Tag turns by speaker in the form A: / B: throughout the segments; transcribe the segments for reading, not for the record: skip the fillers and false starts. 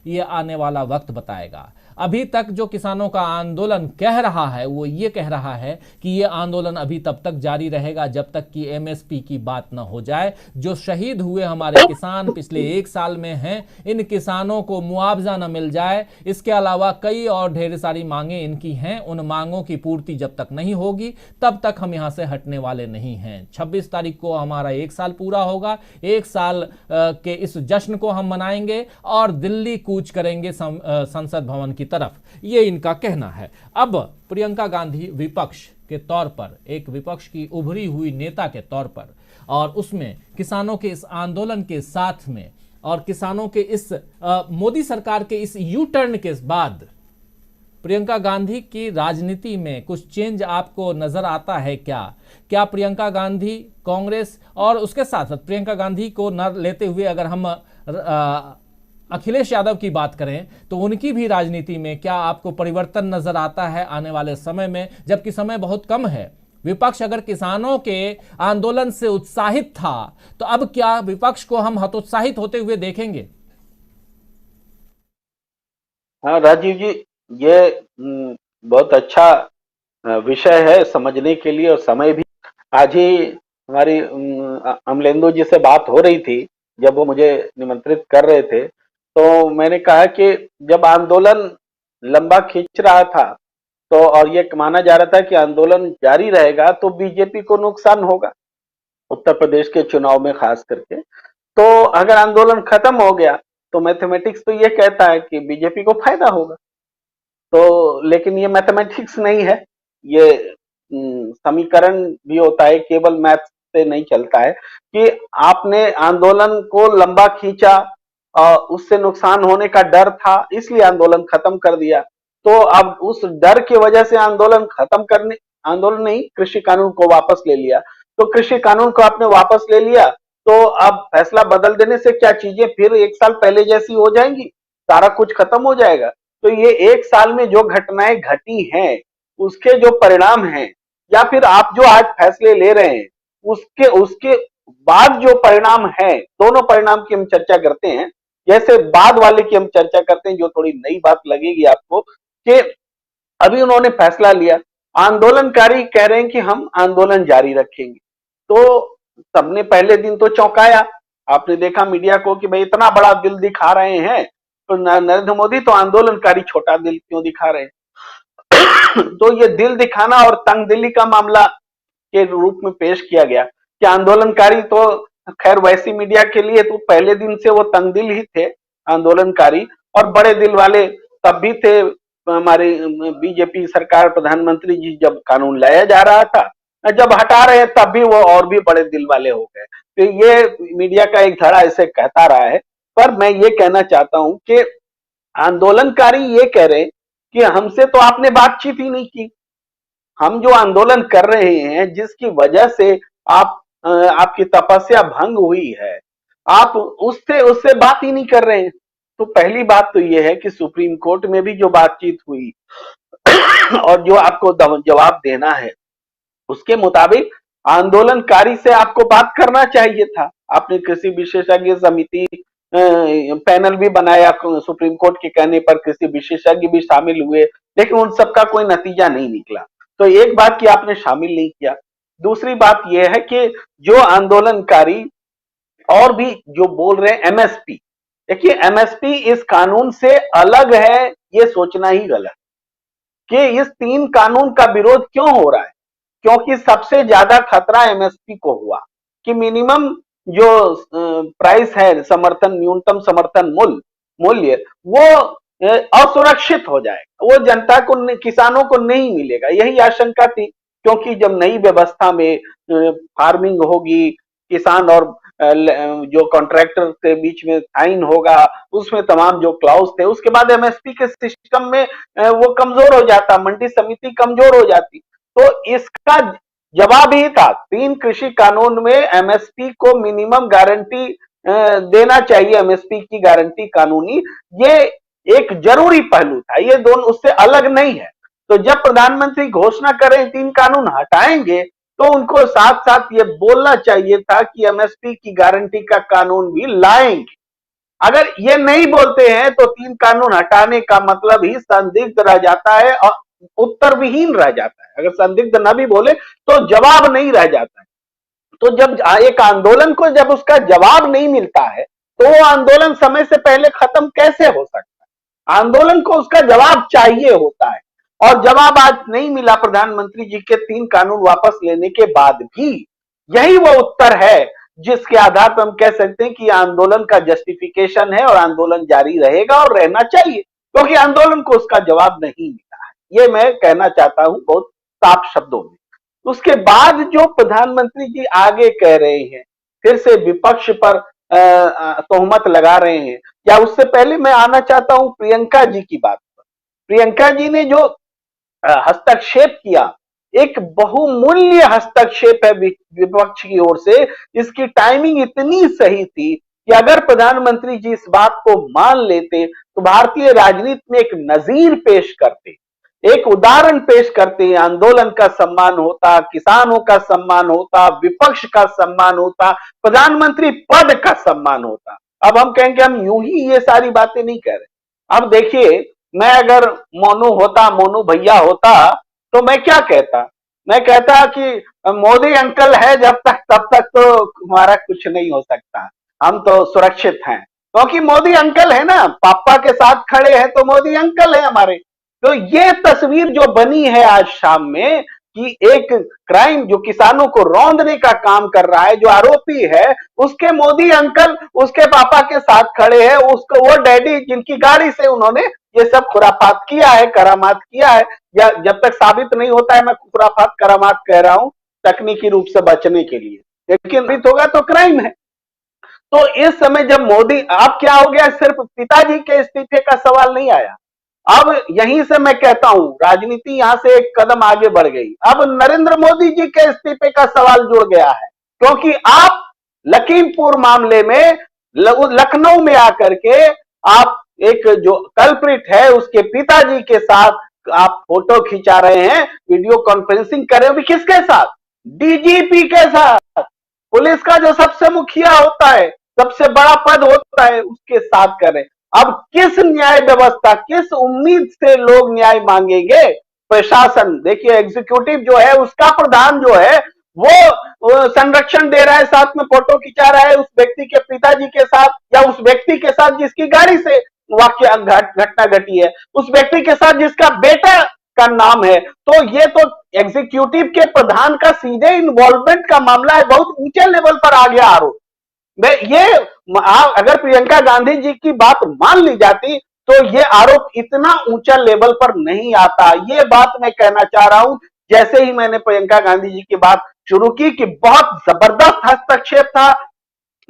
A: ये आने वाला वक्त बताएगा। अभी तक जो किसानों का आंदोलन कह रहा है वो ये कह रहा है कि ये आंदोलन अभी तब तक जारी रहेगा जब तक कि एमएसपी की बात न हो जाए। जो शहीद हुए हमारे किसान पिछले 1 साल में हैं, इन किसानों को मुआवजा न मिल जाए, इसके अलावा कई और ढेर सारी मांगे इनकी हैं, उन मांगों की पूर्ति जब तक नहीं होगी तब तक हम यहां से हटने वाले नहीं हैं। 26 तारीख को हमारा 1 साल पूरा होगा। 1 साल के इस जश्न को हम मनाएंगे और दिल्ली कूच करेंगे संसद भवन की तरफ, ये इनका कहना है। अब प्रियंका गांधी विपक्ष के तौर पर, एक विपक्ष की उभरी हुई नेता के तौर पर, और उसमें किसानों के इस आंदोलन के साथ में और किसानों के इस मोदी सरकार के इस यू टर्न के बाद प्रियंका गांधी की राजनीति में कुछ चेंज आपको नजर आता है क्या? क्या प्रियंका गांधी कांग्रेस और उसके साथ साथ प्रियंका गांधी को न लेते हुए अगर हम अखिलेश यादव की बात करें तो उनकी भी राजनीति में क्या आपको परिवर्तन नजर आता है आने वाले समय में, जबकि समय बहुत कम है? विपक्ष अगर किसानों के आंदोलन से उत्साहित था तो अब क्या विपक्ष को हम हतोत्साहित होते हुए देखेंगे?
B: हाँ राजीव जी, ये बहुत अच्छा विषय है समझने के लिए, और समय भी। आज ही हमारी अमलेंदु जी से बात हो रही थी, जब वो मुझे निमंत्रित कर रहे थे, तो मैंने कहा कि जब आंदोलन लंबा खींच रहा था तो, और ये माना जा रहा था कि आंदोलन जारी रहेगा तो बीजेपी को नुकसान होगा, उत्तर प्रदेश के चुनाव में खास करके। तो अगर आंदोलन खत्म हो गया तो मैथमेटिक्स तो ये कहता है कि बीजेपी को फायदा होगा। तो लेकिन ये मैथमेटिक्स नहीं है, ये समीकरण भी होता है, केवल मैथ से नहीं चलता है कि आपने आंदोलन को लंबा खींचा, उससे नुकसान होने का डर था इसलिए आंदोलन खत्म कर दिया। तो अब उस डर की वजह से आंदोलन नहीं, कृषि कानून को वापस ले लिया। तो कृषि कानून को आपने वापस ले लिया तो अब फैसला बदल देने से क्या चीजें फिर 1 साल पहले जैसी हो जाएंगी? सारा कुछ खत्म हो जाएगा? तो ये 1 साल में जो घटनाएं घटी हैं उसके जो परिणाम हैं, या फिर आप जो आज फैसले ले रहे हैं उसके बाद जो परिणाम है, दोनों परिणाम की हम चर्चा करते हैं। जैसे बाद वाले की हम चर्चा करते हैं, जो थोड़ी नई बात लगेगी आपको, कि अभी उन्होंने फैसला लिया, आंदोलनकारी कह रहे हैं कि हम आंदोलन जारी रखेंगे। तो सबने पहले दिन तो चौंकाया, आपने देखा मीडिया को कि भाई इतना बड़ा दिल दिखा रहे हैं तो नरेंद्र मोदी, तो आंदोलनकारी छोटा दिल क्यों दिखा रहे हैं? तो ये दिल दिखाना और तंगदिली का मामला के रूप में पेश किया गया कि आंदोलनकारी तो खैर वैसी मीडिया के लिए तो पहले दिन से वो तंगदिल ही थे आंदोलनकारी, और बड़े दिल वाले तब भी थे हमारी बीजेपी सरकार, प्रधानमंत्री जी जब कानून लाया जा रहा था, जब हटा रहे हैं तब भी वो और भी बड़े दिल वाले हो गए। तो ये मीडिया का एक धड़ा ऐसे कहता रहा है। पर मैं ये कहना चाहता हूं कि आंदोलनकारी ये कह रहे हैं कि हमसे तो आपने बातचीत ही नहीं की, हम जो आंदोलन कर रहे हैं जिसकी वजह से आपकी तपस्या भंग हुई है, आप उससे बात ही नहीं कर रहे हैं। तो पहली बात तो यह है कि सुप्रीम कोर्ट में भी जो बातचीत हुई और जो आपको जवाब देना है उसके मुताबिक आंदोलनकारी से आपको बात करना चाहिए था। आपने कृषि विशेषज्ञ समिति पैनल भी बनाया, सुप्रीम कोर्ट के कहने पर कृषि विशेषज्ञ भी शामिल हुए, लेकिन उन सबका कोई नतीजा नहीं निकला। तो एक बात कि आपने शामिल नहीं किया, दूसरी बात यह है कि जो आंदोलनकारी और भी जो बोल रहे हैं एमएसपी, देखिए एमएसपी इस कानून से अलग है, ये सोचना ही गलत कि इस 3 कानून का विरोध क्यों हो रहा है। क्योंकि सबसे ज्यादा खतरा एमएसपी को हुआ कि मिनिमम जो प्राइस है, न्यूनतम समर्थन मूल्य वो असुरक्षित हो जाएगा, वो जनता को, किसानों को नहीं मिलेगा। यही आशंका थी, क्योंकि जब नई व्यवस्था में फार्मिंग होगी, किसान और जो कॉन्ट्रैक्टर के बीच में साइन होगा, उसमें तमाम जो क्लाउज थे, उसके बाद एमएसपी के सिस्टम में वो कमजोर हो जाता, मंडी समिति कमजोर हो जाती। तो इसका जवाब ही था, 3 कृषि कानून में एमएसपी को मिनिमम गारंटी देना चाहिए, एमएसपी की गारंटी कानूनी, ये एक जरूरी पहलू था, ये दोनों उससे अलग नहीं है। तो जब प्रधानमंत्री घोषणा करें 3 कानून हटाएंगे तो उनको साथ साथ ये बोलना चाहिए था कि एमएसपी की गारंटी का कानून भी लाएंगे। अगर ये नहीं बोलते हैं तो 3 कानून हटाने का मतलब ही संदिग्ध रह जाता है और उत्तर विहीन रह जाता है। अगर संदिग्ध न भी बोले तो जवाब नहीं रह जाता है। तो जब एक आंदोलन को जब उसका जवाब नहीं मिलता है तो वो आंदोलन समय से पहले खत्म कैसे हो सकता है? आंदोलन को उसका जवाब चाहिए होता है और जवाब आज नहीं मिला प्रधानमंत्री जी के 3 कानून वापस लेने के बाद भी। यही वो उत्तर है जिसके आधार पर हम कह सकते हैं कि आंदोलन का जस्टिफिकेशन है और आंदोलन जारी रहेगा और रहना चाहिए, क्योंकि आंदोलन को उसका जवाब नहीं मिला है। ये मैं कहना चाहता हूं बहुत साफ शब्दों में। उसके बाद जो प्रधानमंत्री जी आगे कह रहे हैं, फिर से विपक्ष पर तोहमत लगा रहे हैं, या उससे पहले मैं आना चाहता हूं प्रियंका जी की बात पर। प्रियंका जी ने जो हस्तक्षेप किया, एक बहुमूल्य हस्तक्षेप है विपक्ष की ओर से। इसकी टाइमिंग इतनी सही थी कि अगर प्रधानमंत्री जी इस बात को मान लेते तो भारतीय राजनीति में एक नजीर पेश करते, एक उदाहरण पेश करते, आंदोलन का सम्मान होता, किसानों का सम्मान होता, विपक्ष का सम्मान होता, प्रधानमंत्री पद का सम्मान होता। अब हम कहेंगे हम यूं ही ये सारी बातें नहीं कह रहे। अब देखिए, मैं अगर मोनू भैया होता तो मैं क्या कहता? मैं कहता कि मोदी अंकल है जब तक तब तक तो हमारा कुछ नहीं हो सकता, हम तो सुरक्षित हैं, क्योंकि मोदी अंकल है ना, पापा के साथ खड़े हैं तो मोदी अंकल है हमारे। तो ये तस्वीर जो बनी है आज शाम में कि एक क्राइम जो किसानों को रौंदने का काम कर रहा है, जो आरोपी है, उसके मोदी अंकल उसके पापा के साथ खड़े हैं, उसको वो डैडी जिनकी गाड़ी से उन्होंने ये सब खुराफात किया है, करामात किया है, या जब तक साबित नहीं होता है, मैं खुराफात करामात कह रहा हूं तकनीकी रूप से बचने के लिए, लेकिन साबित होगा तो क्राइम है। तो इस समय जब मोदी, अब क्या हो गया, सिर्फ पिताजी के इस्तीफे का सवाल नहीं आया, अब यहीं से मैं कहता हूं राजनीति यहां से एक कदम आगे बढ़ गई। अब नरेंद्र मोदी जी के इस्तीफे का सवाल जुड़ गया है, क्योंकि आप लखीमपुर मामले में लखनऊ में आकर के आप एक जो कल्प्रिट है उसके पिताजी के साथ आप फोटो खिंचा रहे हैं, वीडियो कॉन्फ्रेंसिंग कर रहे हो, किसके साथ? डीजीपी के साथ, पुलिस का जो सबसे मुखिया होता है, सबसे बड़ा पद होता है, उसके साथ कर रहे हैं। अब किस न्याय व्यवस्था, किस उम्मीद से लोग न्याय मांगेंगे? प्रशासन, देखिए एग्जीक्यूटिव जो है उसका प्रधान जो है वो संरक्षण दे रहा है, साथ में फोटो खिंचा रहा है उस व्यक्ति के पिताजी के साथ, या उस व्यक्ति के साथ जिसकी गाड़ी से वाक्य घटना घटी है, उस व्यक्ति के साथ जिसका बेटा का नाम है। तो ये तो एग्जीक्यूटिव के प्रधान का सीधे इन्वॉल्वमेंट का मामला है, बहुत ऊंचे लेवल पर आ गया आरोप। ये अगर प्रियंका गांधी जी की बात मान ली जाती तो ये आरोप इतना ऊंचा लेवल पर नहीं आता। ये बात मैं कहना चाह रहा हूं, जैसे ही मैंने प्रियंका गांधी जी की बात शुरू की कि बहुत जबरदस्त हस्तक्षेप था,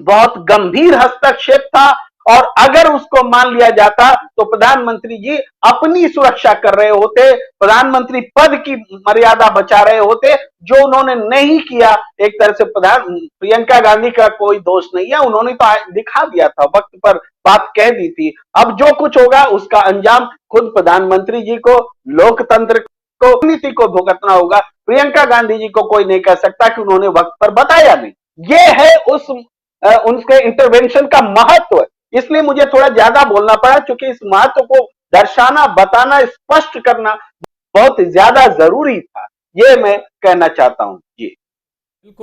B: बहुत गंभीर हस्तक्षेप था, और अगर उसको मान लिया जाता तो प्रधानमंत्री जी अपनी सुरक्षा कर रहे होते, प्रधानमंत्री पद की मर्यादा बचा रहे होते, जो उन्होंने नहीं किया। एक तरह से प्रियंका गांधी का कोई दोष नहीं है, उन्होंने तो दिखा दिया था, वक्त पर बात कह दी थी। अब जो कुछ होगा उसका अंजाम खुद प्रधानमंत्री जी को, लोकतंत्र को, नीति को भुगतना होगा। प्रियंका गांधी जी को कोई नहीं कह सकता कि उन्होंने वक्त पर बताया नहीं। ये है उनके इंटरवेंशन का महत्व। इसलिए मुझे थोड़ा ज्यादा बोलना पड़ा, क्योंकि इस महत्व को दर्शाना, बताना, स्पष्ट करना बहुत ज्यादा जरूरी था। ये मैं कहना चाहता हूं जी।